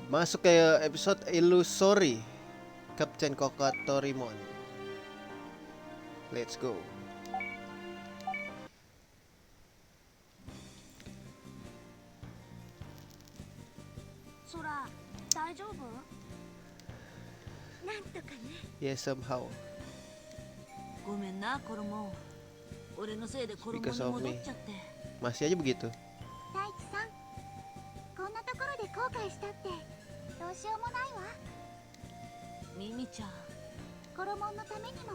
Masuk ke episode Illusory Kapten Kokatorimon. Let's go. Sora, 大丈夫？なんとかね。 Yeah, somehow. ごめんな、コロモン。俺のせいでコロモン Because に of 戻っ me. ちゃって。 Masih aja begitu. 大地さん、こんなところで後悔したってどうしようもないわ。ミミちゃん。コロモンのためにも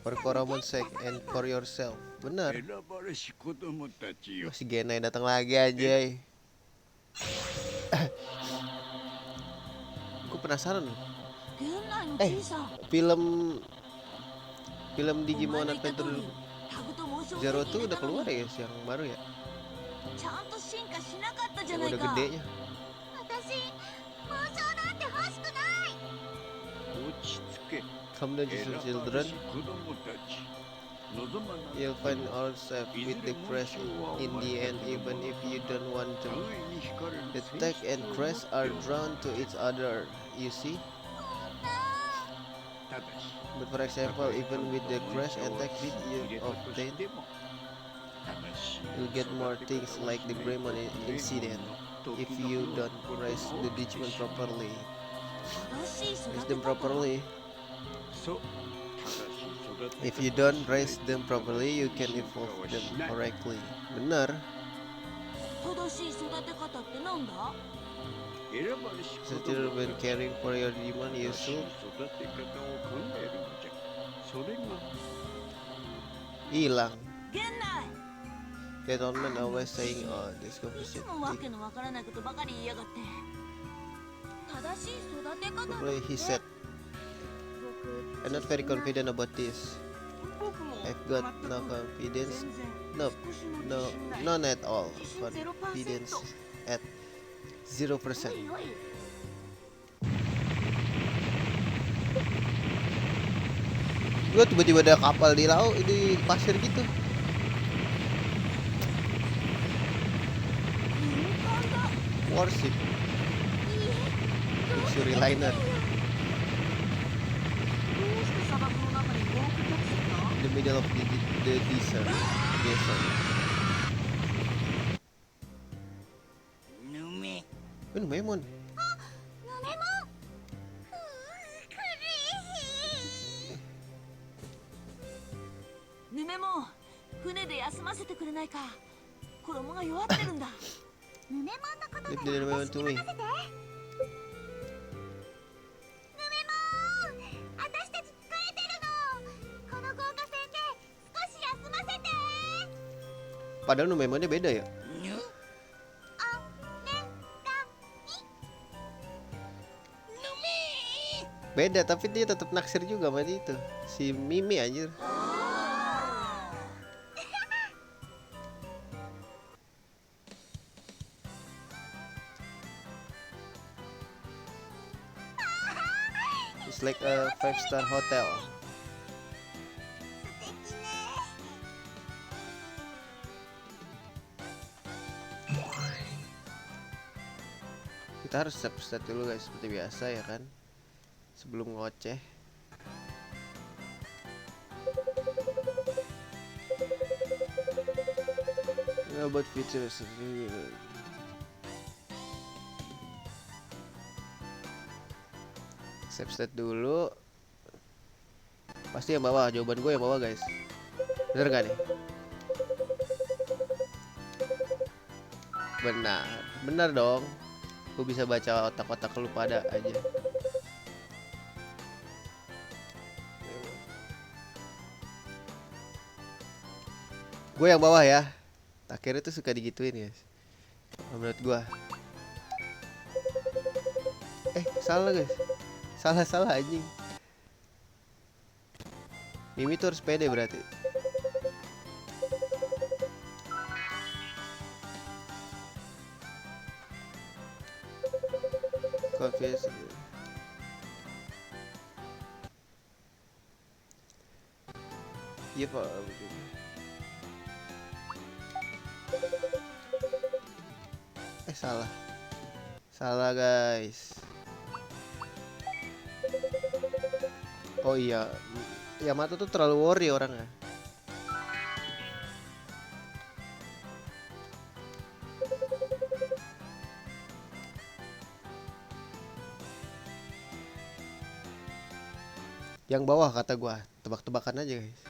For Koromon's sake and for yourself. Benar. Masih Genai datang lagi anjay. Gue penasaran loh. 現代の Eh, 小さん。 film Digimon Adventure タグと紋章 Zero tuh udah keluar ya guys, yang baru ya? ちゃんと進化しなかったじゃ Yang ない udah か。 gedenya. 私、紋章なんて欲しくない。 Come down to children. You'll find yourself with the crest in the end even if you don't want to. The tech and crest are drawn to each other, you see? But for example, even with the crest and tech bit you obtain, you'll get more things like the Greymon incident if you don't raise the Digimon properly. 正しい育 Raise て them 方。 properly. If you don't raise them properly, you can evolve them correctly. Benar. 正しい育て方ってなんだ？ Still when caring for your demon, you should hilang. 現代。 That old man always saying, "Oh, this い competition." つもわけのわからないことばかり言いやがって。正しい育て方だって。 Probably he said, "I'm not very confident about this. 僕も I've got no confidence. Nope, no, none at all. Confidence at 0%." おいおい。 Gue tiba-tiba ada kapal di laut di pasir gitu. Warship, luxury liner, どうして砂漠の中に航空客船が？ in the middle of the desert. Memon. ヌメモン。苦しい。ヌメモン、船で休ませてくれないか。衣が弱ってるんだ。ヌメモンのことな Leave ら the Memon 私 to に me. 任せて。ヌメモン、私たち疲れてるの。この豪華船で少し休ませて。 Padahal Memonnya beda ya. あ、ね、が、 Beda tapi dia tetap naksir juga sama itu. Si Mimi anjir. It's like a 5-star hotel. 素敵ね。 Kita harus save dulu guys seperti biasa ya kan. Sebelum ngoceh. About features. Save state dulu. Pasti yang bawah, jawaban gue yang bawah guys. Bener gak nih? Benar, benar dong. Gue bisa baca otak-otak lu pada aja. Gue yang bawah ya. Akhirnya tuh suka digituin guys. Menurut gue. Salah guys. Salah anjing. Mimi tuh harus pede berarti. Confess. Iya pak. Salah guys. Oh iya, Yamato tuh terlalu worry orangnya. Yang bawah kata gua, tebak-tebakan aja guys.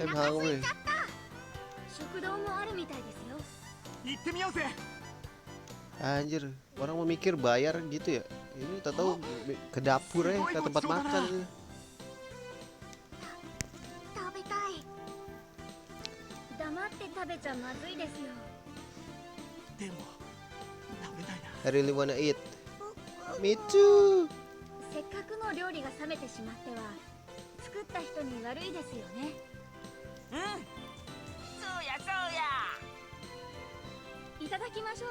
I'm hungry. 食堂もあるみたいですよ。 行ってみようぜ。 Anjir, orang mau mikir bayar gitu ya. Ini tak tahu ke dapur ya, ke tempat makan gitu. 食べたい。黙って食べちゃまずいですよ。でも食べたいな。 I really wanna eat. Me too. せっかくの料理が冷めてしまっては作った人に悪いですよね。そうやそうや。いただきましょう。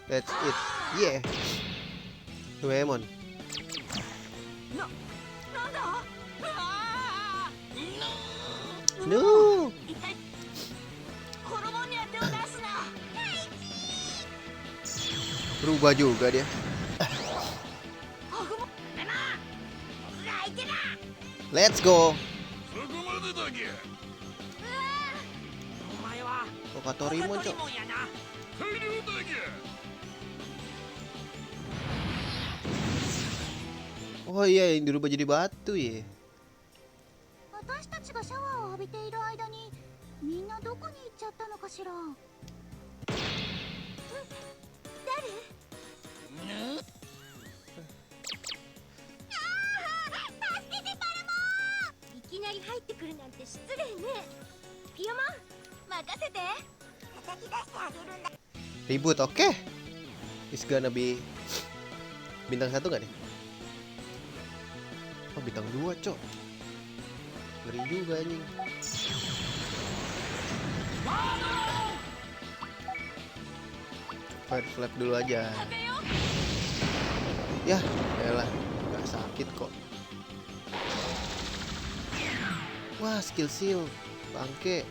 Let's eat. Yeah. Doraemon. なんだ。うわー No. 一体衣には手を出すな。 Berubah juga dia. ほぐもでな。泣いてな。 Let's go. そこまでだけ。お前は Oh, Katorimon, トリ Cok. モンやな。 大量だけ。 Oh iya, yang dirubah jadi batu ya. 私たちがシャワーを浴びている間にみんなどこに行っちゃったのかしら。いきなり入ってくるなんて失礼ね。ピヨマン、任せて。叩き出してあげるんだ。 Ribut, oke. It's gonna be bintang 1 nggak nih? Oh, bintang 2, Cok. Ngeri juga anjing. Fire flap dulu aja. Ya, elah, nggak sakit kok. Wah, skill seal, bangke.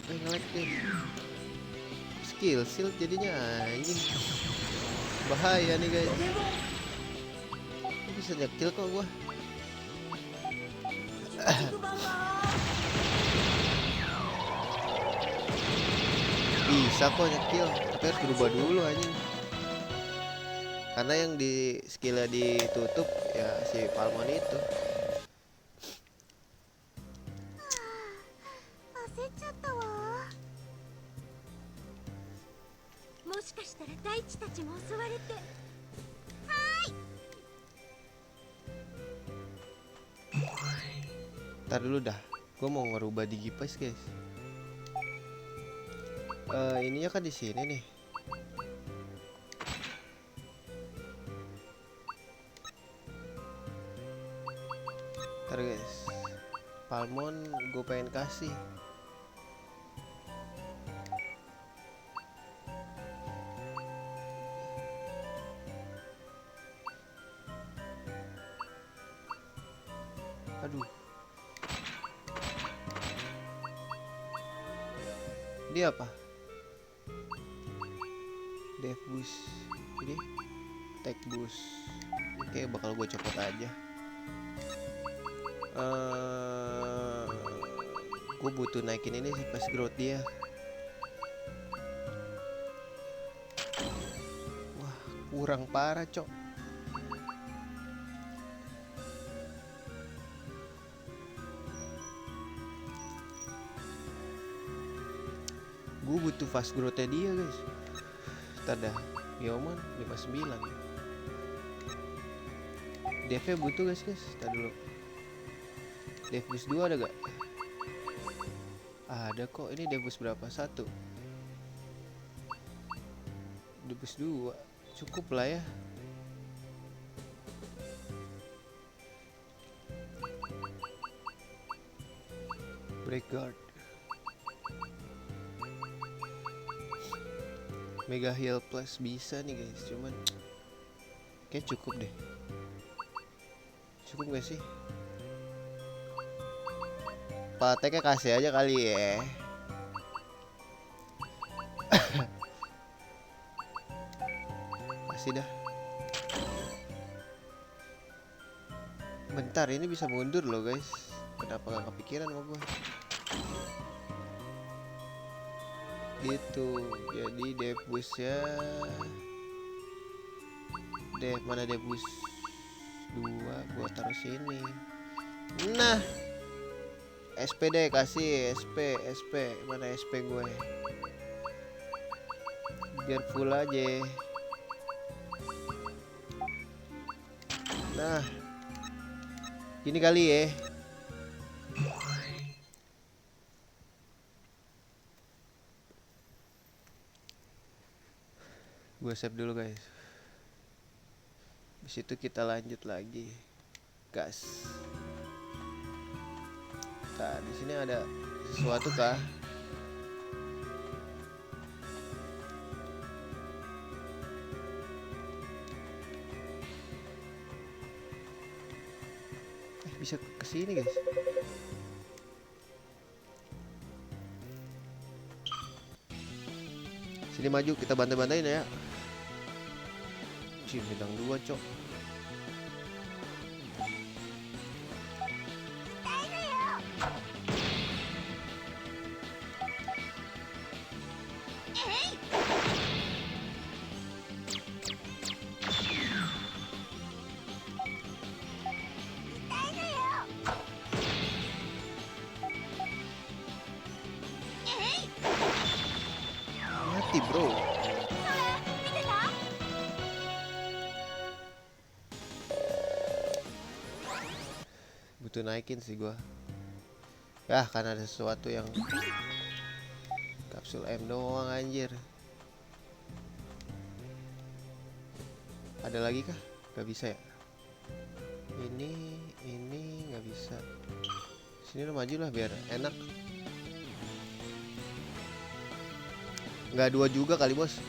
Nge-lag deh. Skill seal jadinya anjing. Bahaya nih guys. Bisa nyekil kok gua. Bisa kok nyekil, tapi harus berubah dulu anjing. Karena yang di skillnya ditutup ya si Palmon itu. 焦っちゃったわ。もしかしたら大地たちも襲われて。 Ntar dulu dah, gue mau ngerubah Digivice guys. Ininya kan di sini nih. Ntar guys, Palmon gue pengen kasih. Aduh. Dia apa? Dev boost. Ini tech boost. Oke, bakal gue copot aja. Gue butuh naikin ini sih fast growth dia. Wah, kurang parah, Cok. Gue butuh fast growth-nya dia guys. Ntar dah, Bioman 59. DV butuh guys. Ntar dulu. Dev boost 2 ada gak? Ada kok, ini Dev boost berapa? 1. Dev boost 2 cukup lah ya. Break guard. Mega heal plus bisa nih guys, cuman kayak cukup deh. Cukup gak sih? Pateknya kasih aja kali ya. Kasih dah. Bentar, ini bisa mundur loh guys. Kenapa gak kepikiran sama gue? Gitu. Jadi debusnya mana debus 2 gua taruh sini. Nah, SP deh, kasih SP mana SP gue biar full aja. Nah, gini kali ya. Gue save dulu guys. Di situ kita lanjut lagi, gas. Nah, di sini ada sesuatu kah? Bisa ke sini guys. Sini maju, kita bantai-bantain ya. Cih, bintang 2 cok. Mati bro. Butuh naikin sih gua. Ya karena ada sesuatu yang kapsul M doang anjir. Ada lagi kah? Gak bisa ya. Ini nggak bisa. Sini lo maju lah biar enak. Nggak 2 juga kali bos.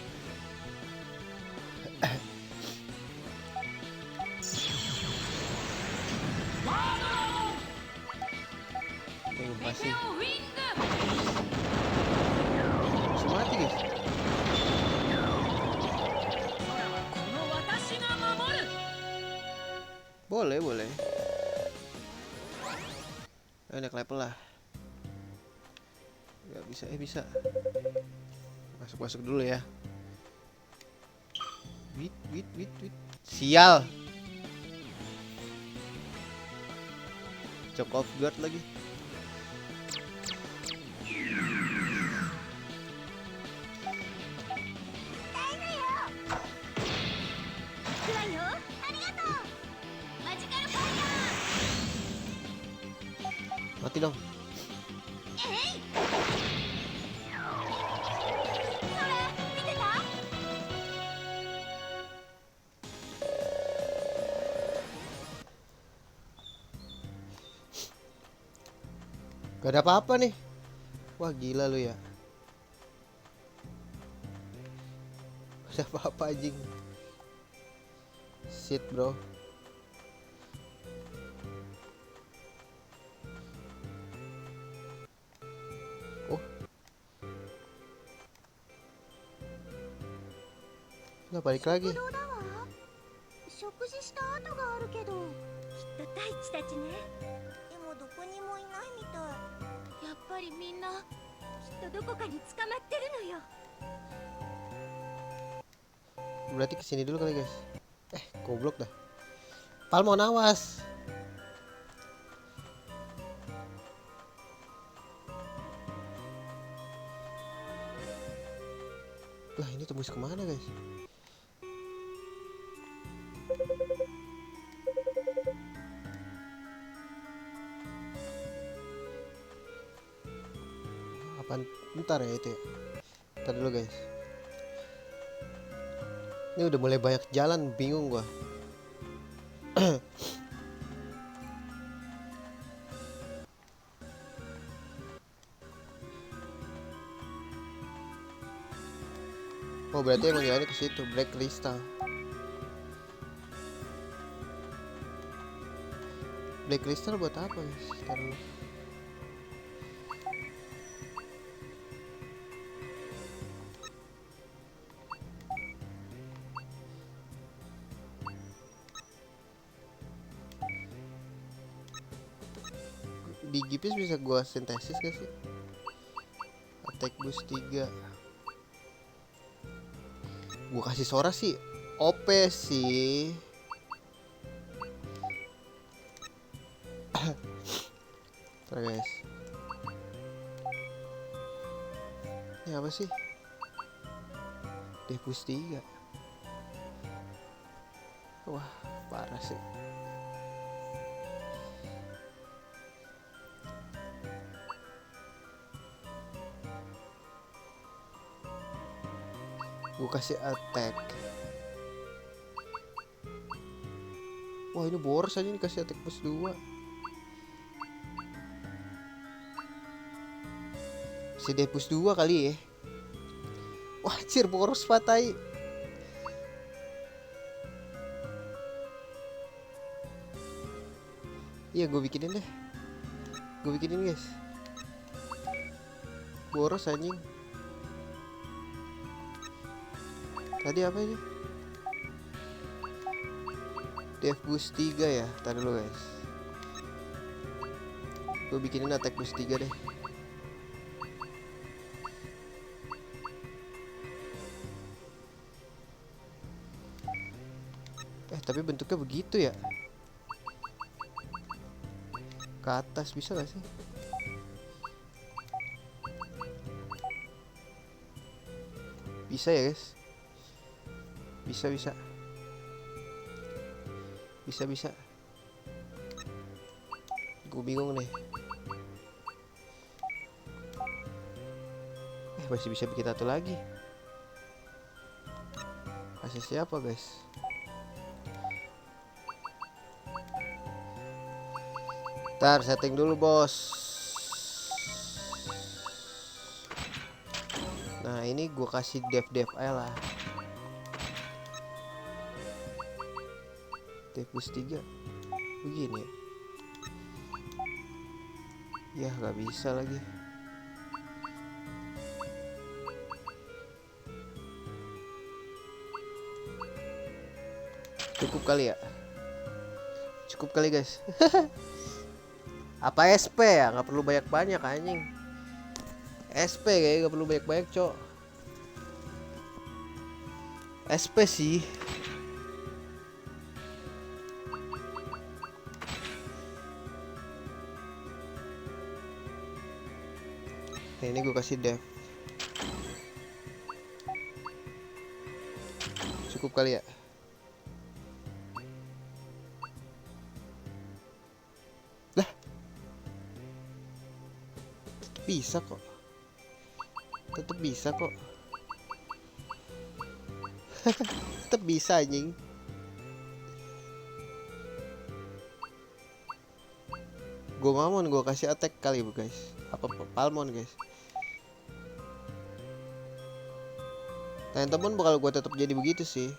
Pasti bisa mati guys. Boleh. Ayo naik level lah. Gak bisa, bisa. Masuk dulu ya. Wait. Sial. Choke off guard lagi. Mati dong. Gak ada apa-apa nih. Wah gila lu ya. Gak ada apa-apa anjing. Shit bro. Oh. Nggak balik lagi. 食事した跡があるけど、きっと大地たちね。でもどこにもいないみたい。やっぱりみんなきっとどこかに捕まってるのよ。 Berarti kesini dulu kali guys. Goblok dah. Pal mau nawas. Lah ini tembus kemana guys? Apaan? Bentar ya itu ya. Bentar dulu guys. Ini udah mulai banyak jalan, bingung gua. Oh berarti emang jalannya ke situ, Black Crystal. Black Crystal buat apa guys? Ntar dulu. Digipis bisa gua sintesis gak sih? Attack boost 3. Gua kasih Sora sih OP sih. Ntar guys. Ini apa sih? Death boost 3. Wah, parah sih. Gue kasih attack. Wah, ini boros aja nih kasih attack plus 2. Si D plus 2 kali ya. Wah, anjir boros patai. Iya, gue bikinin deh. Gue bikinin guys. Boros anjing. Tadi apa ini? Death boost 3 ya. Tadi dulu guys. Gue bikinin attack boost 3 deh. Tapi bentuknya begitu ya. Ke atas bisa gak sih? Bisa ya guys. Bisa. Gue bingung nih. Masih bisa bikin satu lagi. Kasih siapa guys? Ntar setting dulu bos. Nah ini gue kasih dev aja lah. Dev plus 3 begini ya. Ya gak bisa lagi. Cukup kali ya. Cukup kali guys. Apa SP ya? Gak perlu banyak-banyak anjing. SP kayaknya gak perlu banyak-banyak cok. SP sih. Nah, ini gue kasih dev. Cukup kali ya. Lah, bisa kok. Tetep bisa kok. Tetep bisa anjing. Gue mamon, gue kasih attack kali guys. Apa Palmon guys. Nah temen bakal gue tetap jadi begitu sih.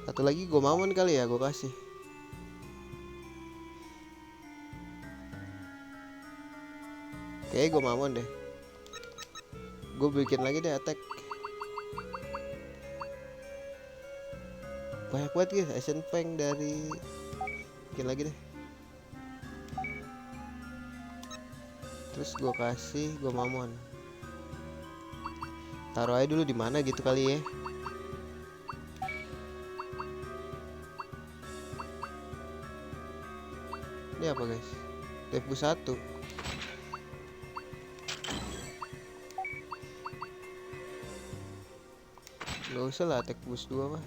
Satu lagi gue mamon kali ya, gue kasih. Oke, gue mamon deh. Gue bikin lagi deh attack. Banyak banget guys, Asian Fang dari. Bikin lagi deh. Terus gue kasih, gue mamon. Taruh aja dulu di mana gitu kali ya. Ini apa guys? Dev boost 1. Gak usah lah attack boost 2 mah.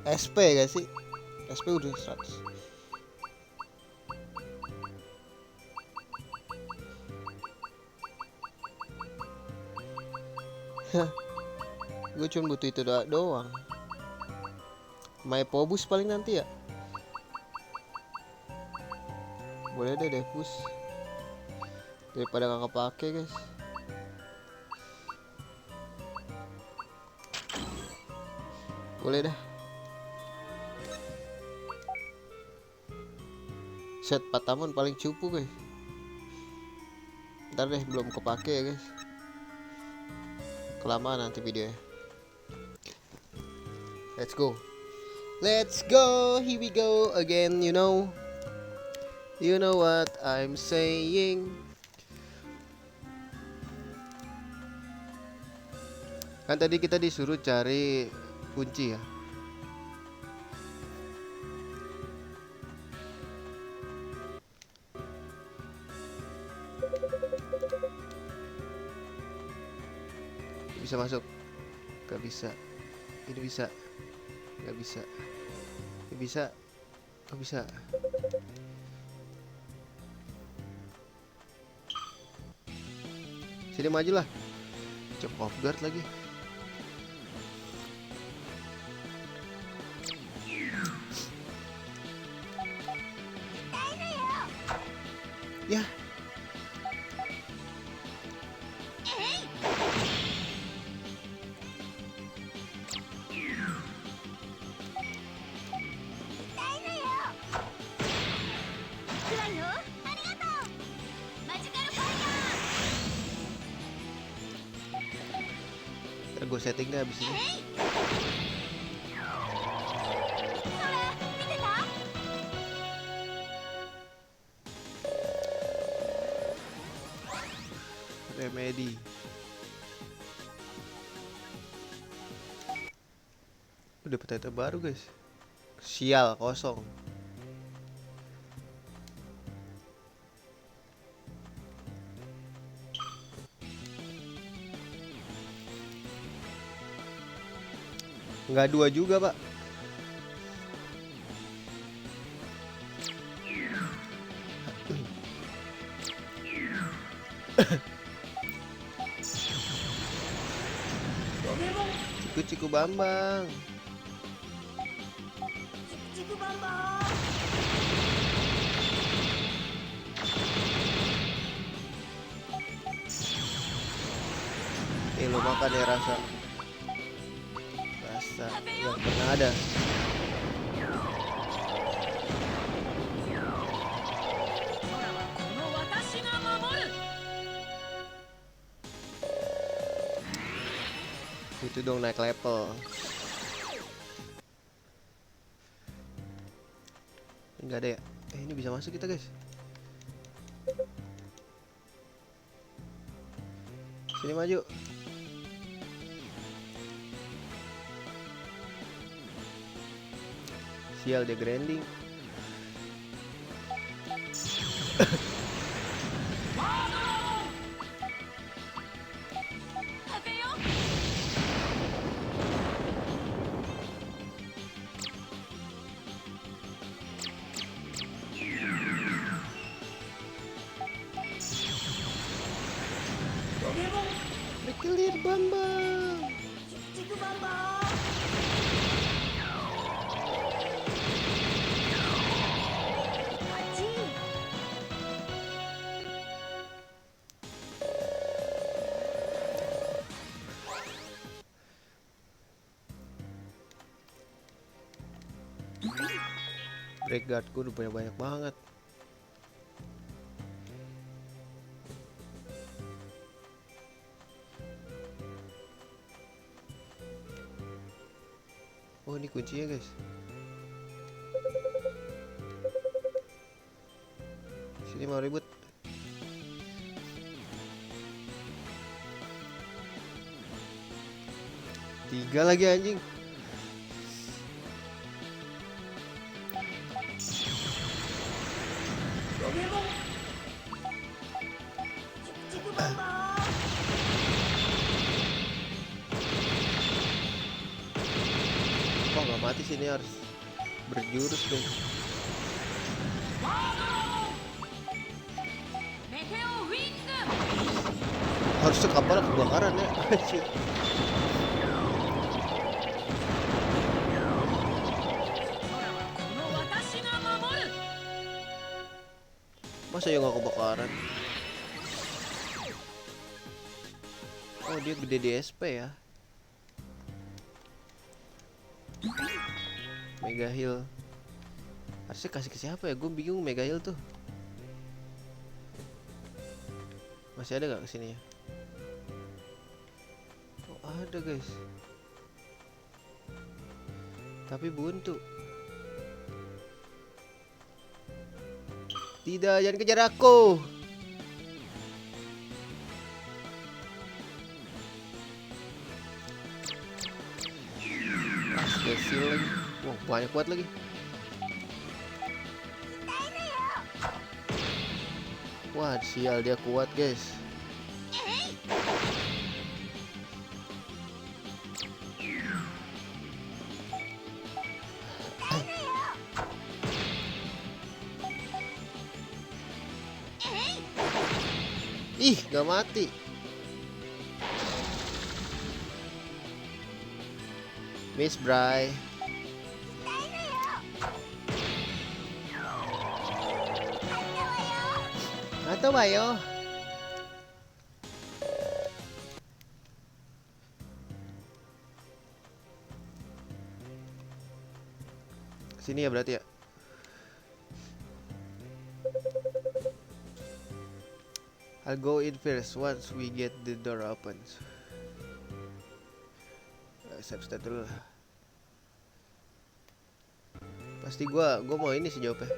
SP gak sih? SP udah 100. Gue cuma butuh itu doang. My Pobus paling nanti ya. Boleh deh Devus. Daripada gak kepake guys. Boleh dah. Set Patamon paling cupu guys. Ntar deh belum kepake ya guys. Kelamaan nanti videonya. Let's go. Let's go. Here we go again, you know. You know what I'm saying. Kan tadi kita disuruh cari kunci ya. Bisa masuk? Gak bisa. Ini bisa. Gak bisa. Ini bisa. Gak bisa. Sini maju lah. Jump off guard lagi. Ya. Ntar gue setting deh abis ini. Remedy. Udah peta baru guys. Sial kosong. Nggak 2 juga pak. Ciku Bambang. Ciku Bambang. Lo makan ya rasa yang pernah ada. Itu dong naik level. Enggak ada ya? Ini bisa masuk kita guys. Sini maju. Sial dia grinding. Berkelir Bambang. Ciku Bambang. Break guard gue udah banyak banget. Oh ini kuncinya guys. Sini mau ribut. Tiga lagi anjing. Ciku Bambang. Kok nggak mati sini harus. berjurus guys. メテオウィング Harusnya kapal kebakaran ya. Anjir. この私が守る Masa ya nggak kebakaran? Oh dia gede di SP ya. Mega Heal. Harusnya kasih ke siapa ya? Gue bingung Mega Heal tuh. Masih ada gak kesini ya? Oh ada guys. Tapi buntu. Tidak, jangan kejar aku. Spesial lagi. Wah, banyak kuat lagi. Wah, sial dia kuat, guys. Ih, gak mati. Miss Bray. Atau bayo. Sini ya berarti ya. I'll go in first once we get the door opens. Save dulu lah. Pasti gua mau ini sih jawabnya.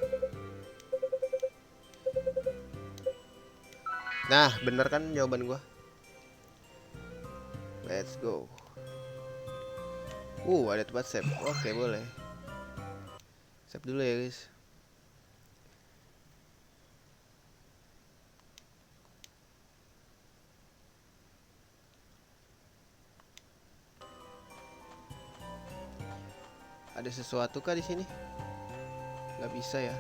Nah, bener kan jawaban gua. Let's go. Ada tempat save. Oke, boleh. Save dulu ya, guys. Ada sesuatu kah di sini? Nggak bisa ya.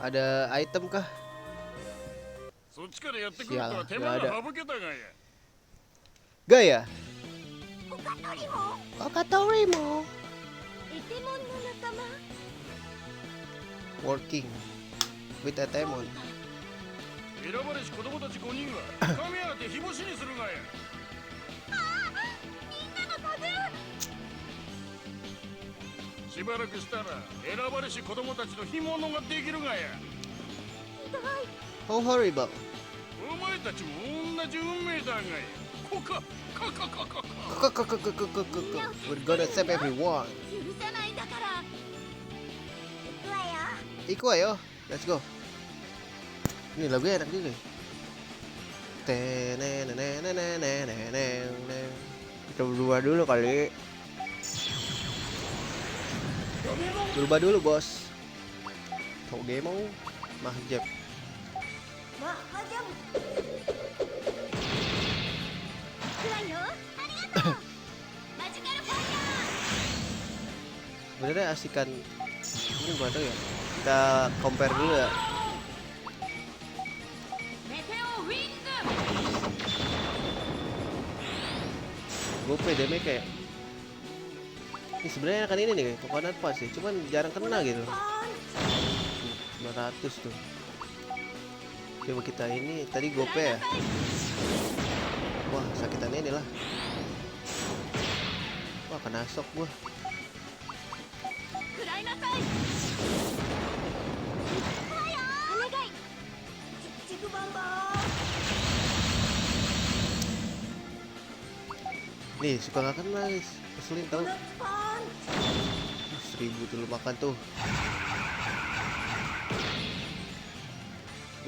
Ada item kah? Sial, nggak ada. Gaya. Okatorimo. Working with a demon. 選ばれし子供たち5人は神当て日干しにするがや。しばらくしたら選ばれし子供たちの干物ができるがや。 How horrible. お前たちも同じ運命だがや。こかかかかかか。We're gonna save everyone. 許さないんだから行くわよ Ikut ayo. Let's go. Ini lagunya enak juga. Kita berubah dulu kali. Berubah dulu bos. Toge mau mahjab. Mahjab. 行くわよありがとうマジカルファイヤー Sebenarnya asikan ini gua tahu ya. Kita compare dulu ya. メテオウィング Gope damage kayak. Ini sebenarnya kan ini nih coconut pas sih, cuman jarang kena gitu. 900 tuh. Coba kita ini tadi gope ya. Wah, sakitan ini lah. Wah, kena shock gua. 食らいなさい お願いちくばんば Nih, suka nggak kena guys. Keselin tau. 1000 tuh lu makan tuh.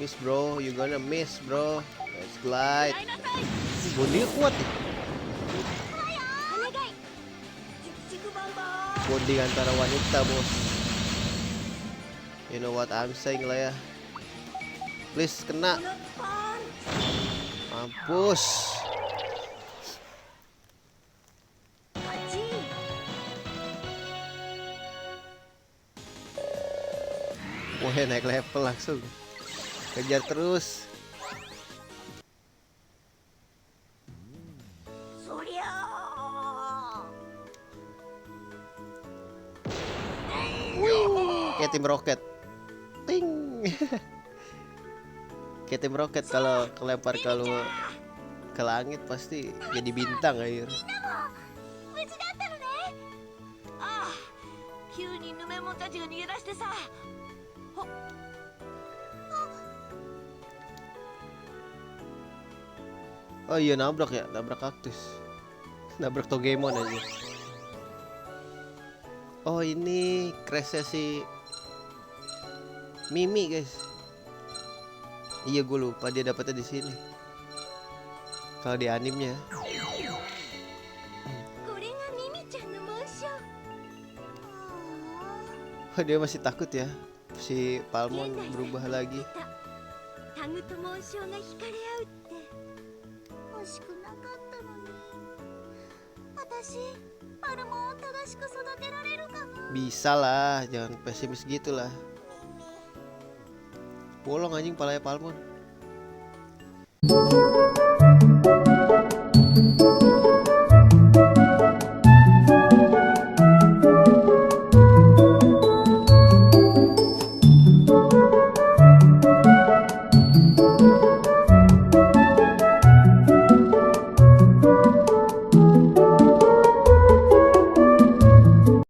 Miss bro, you gonna miss bro. Let's glide. 食らいなさい Bondingnya kuat nih. お願いちくばんば Bonding antara wanita bos. You know what I'm saying lah ya. Please kena. Mampus. 勝ち。 Wah, naik level langsung. Kejar terus. そりゃあ。 Kayak tim roket. Ting. Kayak tim roket kalau kelempar ke langit pasti jadi bintang air. 無事だったのね。ああ、急にヌメモンたちが逃げ出してさ。 Oh iya, nabrak ya, nabrak kaktus. Nabrak Togemon aja. Oh ini crashnya si Mimi guys. Iya gue lupa dia dapetnya di sini. Kalau di animenya. これがミミちゃんの紋章。 Oh dia masih takut ya. Si Palmon berubah lagi. タグと紋章が惹かれ合うって欲しくなかったのに。私パルモンを正しく育てられるかな。 Bisa lah, jangan pesimis gitu lah. Bolong anjing palanya Palmon.